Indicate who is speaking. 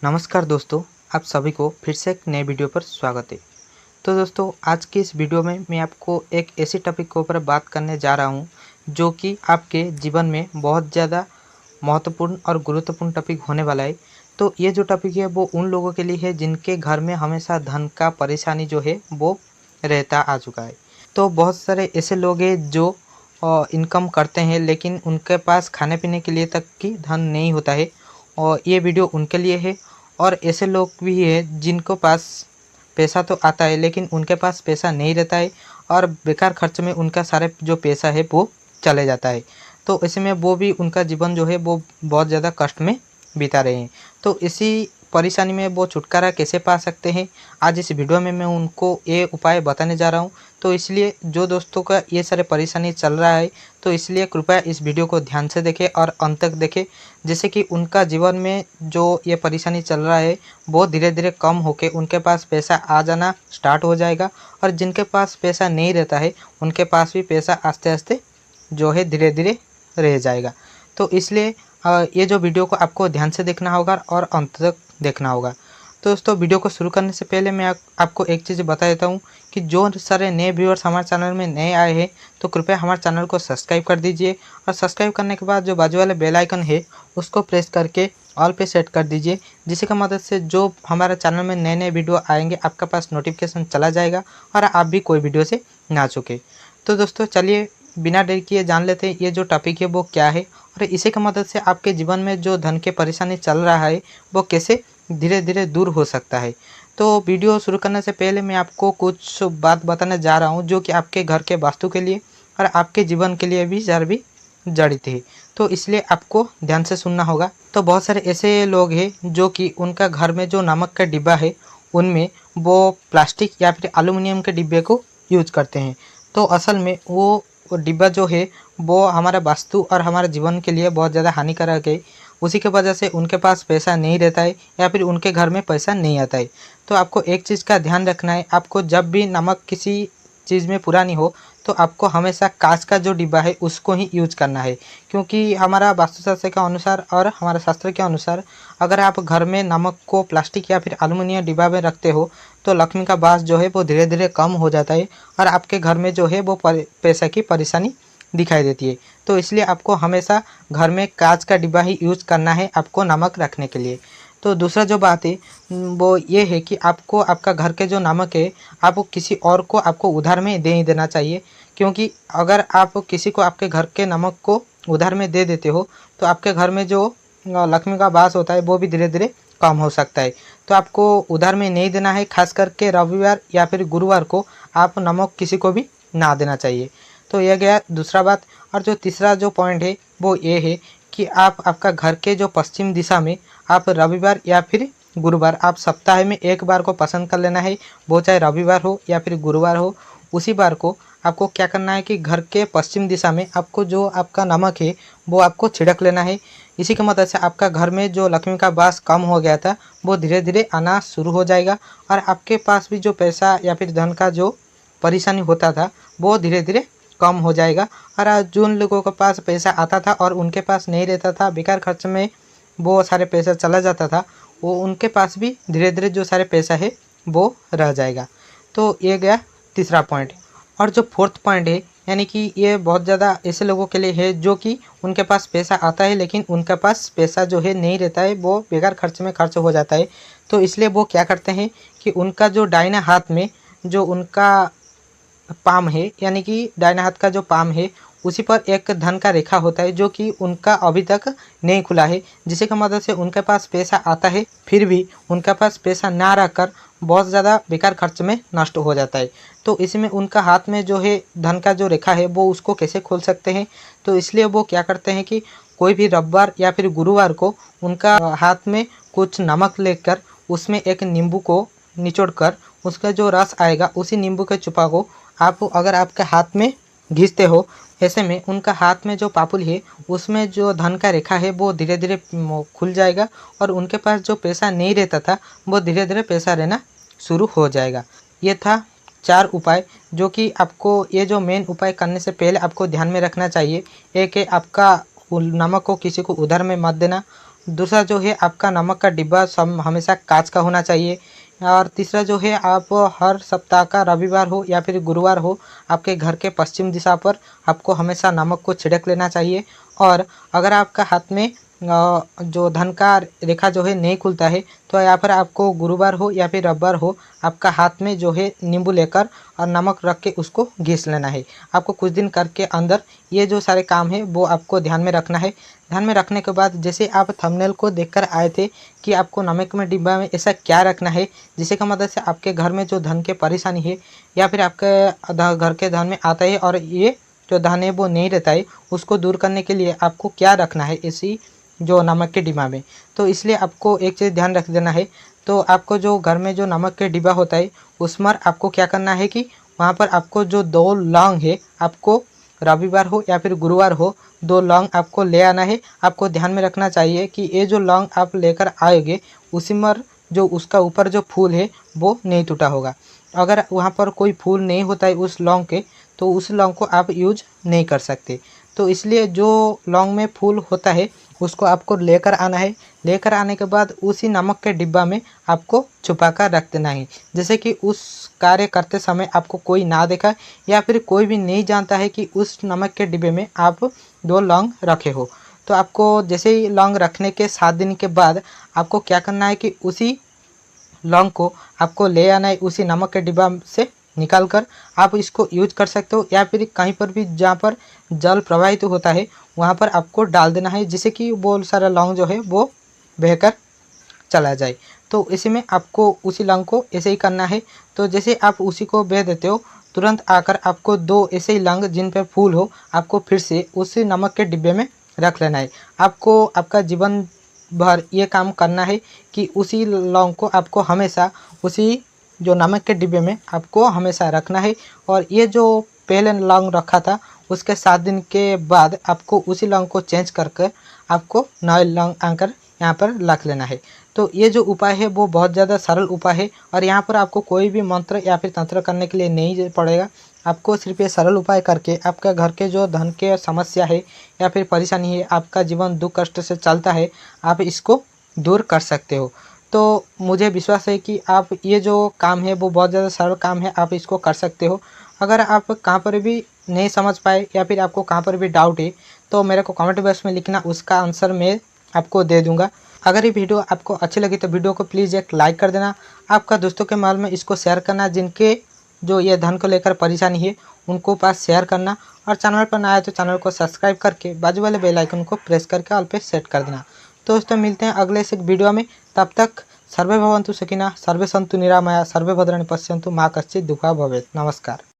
Speaker 1: नमस्कार दोस्तों, आप सभी को फिर से एक नए वीडियो पर स्वागत है। तो दोस्तों, आज की इस वीडियो में मैं आपको एक ऐसी टॉपिक के ऊपर बात करने जा रहा हूँ जो कि आपके जीवन में बहुत ज़्यादा महत्वपूर्ण और गुरुत्वपूर्ण टॉपिक होने वाला है। तो ये जो टॉपिक है वो उन लोगों के लिए है जिनके घर में हमेशा धन का परेशानी जो है वो रहता आ चुका है। तो बहुत सारे ऐसे लोग हैं जो इनकम करते हैं लेकिन उनके पास खाने पीने के लिए तक की धन नहीं होता है, और ये वीडियो उनके लिए है। और ऐसे लोग भी हैं जिनको पास पैसा तो आता है लेकिन उनके पास पैसा नहीं रहता है और बेकार खर्च में उनका सारे जो पैसा है वो चले जाता है। तो ऐसे में वो भी उनका जीवन जो है वो बहुत ज़्यादा कष्ट में बिता रहे हैं। तो इसी परेशानी में वो छुटकारा कैसे पा सकते हैं, आज इस वीडियो में मैं उनको ये उपाय बताने जा रहा हूँ। तो इसलिए जो दोस्तों का ये सारे परेशानी चल रहा है, तो इसलिए कृपया इस वीडियो को ध्यान से देखें और अंत तक देखें, जिससे कि उनका जीवन में जो ये परेशानी चल रहा है वो धीरे धीरे कम होके उनके पास पैसा आ जाना स्टार्ट हो जाएगा। और जिनके पास पैसा नहीं रहता है उनके पास भी पैसा आस्ते आस्ते जो है धीरे धीरे रह जाएगा। तो इसलिए ये जो वीडियो को आपको ध्यान से देखना होगा और अंत तक देखना होगा। तो दोस्तों, वीडियो को शुरू करने से पहले मैं आपको एक चीज़ बता देता हूँ कि जो सारे नए व्यूअर्स हमारे चैनल में नए आए हैं तो कृपया हमारे चैनल को सब्सक्राइब कर दीजिए, और सब्सक्राइब करने के बाद जो बाजू वाले बेल आइकन है उसको प्रेस करके ऑल पे सेट कर दीजिए, जिसकी मदद से जो हमारे चैनल में नए नए वीडियो आएंगे आपके पास नोटिफिकेशन चला जाएगा और आप भी कोई वीडियो से ना चुके। तो दोस्तों, चलिए बिना देर किए जान लेते हैं ये जो टॉपिक है वो क्या है, और इसी की मदद से आपके जीवन में जो धन के परेशानी चल रहा है वो कैसे धीरे धीरे दूर हो सकता है। तो वीडियो शुरू करने से पहले मैं आपको कुछ बात बताने जा रहा हूँ जो कि आपके घर के वास्तु के लिए और आपके जीवन के लिए भी जड़ित है। तो इसलिए आपको ध्यान से सुनना होगा। तो बहुत सारे ऐसे लोग हैं जो कि उनका घर में जो नमक का डिब्बा है उनमें वो प्लास्टिक या फिर एल्युमिनियम के डिब्बे को यूज करते हैं। तो असल में वो डिब्बा जो है वो हमारा वास्तु और हमारे जीवन के लिए बहुत ज़्यादा हानिकारक है। उसी के वजह से उनके पास पैसा नहीं रहता है या फिर उनके घर में पैसा नहीं आता है। तो आपको एक चीज़ का ध्यान रखना है, आपको जब भी नमक किसी चीज़ में पुरानी हो तो आपको हमेशा कांच का जो डिब्बा है उसको ही यूज करना है, क्योंकि हमारा वास्तुशास्त्र के अनुसार और हमारे शास्त्र के अनुसार अगर आप घर में नमक को प्लास्टिक या फिर एल्युमिनियम डिब्बा में रखते हो तो लक्ष्मी का वास जो है वो धीरे धीरे कम हो जाता है और आपके घर में जो है वो पैसा की परेशानी दिखाई देती है। तो इसलिए आपको हमेशा घर में कांच का डिब्बा ही यूज करना है आपको नमक रखने के लिए। तो दूसरा जो बात है वो ये है कि आपको आपका घर के जो नमक है आप किसी और को आपको उधार में दे ही देना चाहिए, क्योंकि अगर आप किसी को आपके घर के नमक को उधार में दे देते हो तो आपके घर में जो लक्ष्मी का वास होता है वो भी धीरे धीरे कम हो सकता है। तो आपको उधार में नहीं देना है, खास करके रविवार या फिर गुरुवार को आप नमक किसी को भी ना देना चाहिए। तो यह गया दूसरा बात। और जो तीसरा जो पॉइंट है वो ये है कि आप आपका घर के जो पश्चिम दिशा में आप रविवार या फिर गुरुवार आप सप्ताह में एक बार को पसंद कर लेना है, वो चाहे रविवार हो या फिर गुरुवार हो। उसी बार को आपको क्या करना है कि घर के पश्चिम दिशा में आपको जो आपका नमक है वो आपको छिड़क लेना है। इसी की मदद से आपका घर में जो लक्ष्मी का वास कम हो गया था वो धीरे धीरे आना शुरू हो जाएगा, और आपके पास भी जो पैसा या फिर धन का जो परेशानी होता था वो धीरे धीरे कम हो जाएगा। और आज जिन लोगों के पास पैसा आता था और उनके पास नहीं रहता था, बेकार खर्च में वो सारे पैसा चला जाता था, वो उनके पास भी धीरे धीरे जो सारे पैसा है वो रह जाएगा। तो ये गया तीसरा पॉइंट। और जो फोर्थ पॉइंट है यानी कि ये बहुत ज़्यादा ऐसे लोगों के लिए है जो कि उनके पास पैसा आता है लेकिन उनके पास पैसा जो है नहीं रहता है, वो बेकार खर्च में खर्च हो जाता है। तो इसलिए वो क्या करते हैं कि उनका जो दाहिना हाथ में जो उनका पाम है यानी कि दाहिना हाथ का जो पाम है उसी पर एक धन का रेखा होता है जो कि उनका अभी तक नहीं खुला है, जिसकी मदद से उनके पास पैसा आता है फिर भी उनके पास पैसा ना रहकर बहुत ज़्यादा बेकार खर्च में नष्ट हो जाता है। तो इसमें उनका हाथ में जो है धन का जो रेखा है वो उसको कैसे खोल सकते हैं, तो इसलिए वो क्या करते हैं कि कोई भी रविवार या फिर गुरुवार को उनका हाथ में कुछ नमक लेकर उसमें एक नींबू को निचोड़ कर उसका जो रस आएगा उसी नींबू के चुपा को आप अगर आपके हाथ में घिसते हो, ऐसे में उनका हाथ में जो पापुल है उसमें जो धन का रेखा है वो धीरे धीरे खुल जाएगा और उनके पास जो पैसा नहीं रहता था वो धीरे धीरे पैसा रहना शुरू हो जाएगा। ये था 4 उपाय जो कि आपको ये जो मेन उपाय करने से पहले आपको ध्यान में रखना चाहिए। एक है आपका नमक को किसी को उधार में मत देना, दूसरा जो है आपका नमक का डिब्बा हमेशा कांच का होना चाहिए। और तीसरा जो है आप हर सप्ताह का रविवार हो या फिर गुरुवार हो, आपके घर के पश्चिम दिशा पर आपको हमेशा नमक को छिड़क लेना चाहिए। और अगर आपका हाथ में जो धन का रेखा जो है नहीं खुलता है, तो यहाँ पर आपको गुरुवार हो या फिर रविवार हो, आपका हाथ में जो है नींबू लेकर और नमक रख के उसको घिस लेना है। आपको कुछ दिन करके अंदर ये जो सारे काम है वो आपको ध्यान में रखना है। ध्यान में रखने के बाद जैसे आप थंबनेल को देखकर आए थे कि आपको नमक में डिब्बा में ऐसा क्या रखना है जिससे की मदद से आपके घर में जो धन की परेशानी है या फिर आपके घर के धन में आता है और ये जो धन है वो नहीं रहता है, उसको दूर करने के लिए आपको क्या रखना है इसी जो नमक के डिब्बा में। तो इसलिए आपको एक चीज़ ध्यान रख देना है। तो आपको जो घर में जो नमक के डिब्बा होता है उसमें आपको क्या करना है कि वहाँ पर आपको जो 2 लौंग है, आपको रविवार हो या फिर गुरुवार हो, 2 लौंग आपको ले आना है। आपको ध्यान में रखना चाहिए कि ये जो लौंग आप लेकर आएंगे उसी में जो उसका ऊपर जो फूल है वो नहीं टूटा होगा। अगर वहाँ पर कोई फूल नहीं होता है उस लौंग के, तो उस लौंग को आप यूज नहीं कर सकते। तो इसलिए जो लौंग में फूल होता है उसको आपको लेकर आना है। लेकर आने के बाद उसी नमक के डिब्बा में आपको छुपा कर रख देना है, जैसे कि उस कार्य करते समय आपको कोई ना देखा या फिर कोई भी नहीं जानता है कि उस नमक के डिब्बे में आप 2 लौंग रखे हो। तो आपको जैसे ही लौंग रखने के 7 दिन के बाद आपको क्या करना है कि उसी लौंग को आपको ले आना है, उसी नमक के डिब्बा से निकाल कर आप इसको यूज कर सकते हो या फिर कहीं पर भी जहाँ पर जल प्रवाहित होता है वहाँ पर आपको डाल देना है, जिससे कि वो सारा लौंग जो है वो बहकर चला जाए। तो इसी में आपको उसी लौंग को ऐसे ही करना है। तो जैसे आप उसी को बह देते हो, तुरंत आकर आपको 2 ऐसे ही लौंग जिन पर फूल हो आपको फिर से उसी नमक के डिब्बे में रख लेना है। आपको आपका जीवन भर ये काम करना है कि उसी लौंग को आपको हमेशा उसी जो नमक के डिब्बे में आपको हमेशा रखना है। और ये जो पहले लौंग रखा था उसके 7 दिन के बाद आपको उसी लौंग को चेंज करके आपको नए लौंग आकर यहाँ पर रख लेना है। तो ये जो उपाय है वो बहुत ज़्यादा सरल उपाय है और यहाँ पर आपको कोई भी मंत्र या फिर तंत्र करने के लिए नहीं पड़ेगा। आपको सिर्फ ये सरल उपाय करके आपका घर के जो धन के समस्या है या फिर परेशानी है, आपका जीवन दुख कष्ट से चलता है, आप इसको दूर कर सकते हो। तो मुझे विश्वास है कि आप ये जो काम है वो बहुत ज़्यादा सरल काम है, आप इसको कर सकते हो। अगर आप कहाँ पर भी नहीं समझ पाए या फिर आपको कहाँ पर भी डाउट है तो मेरे को कमेंट बॉक्स में लिखना, उसका आंसर मैं आपको दे दूँगा। अगर ये वीडियो आपको अच्छी लगी तो वीडियो को प्लीज़ एक लाइक कर देना। आपका दोस्तों के माल में इसको शेयर करना, जिनके जो ये धन को लेकर परेशानी है उनको पास शेयर करना। और चैनल पर नया है तो चैनल को सब्सक्राइब करके बाजू वाले बेल आइकन को प्रेस करके ऑल पे सेट कर देना। तो दोस्तों मिलते हैं अगले से वीडियो में, तब तक सर्वे भवन्तु सुखिनः, सर्वे सन्तु निरामया, सर्वे भद्राणि पश्यन्तु, मा कश्चित् दुःखः भवेत्। नमस्कार।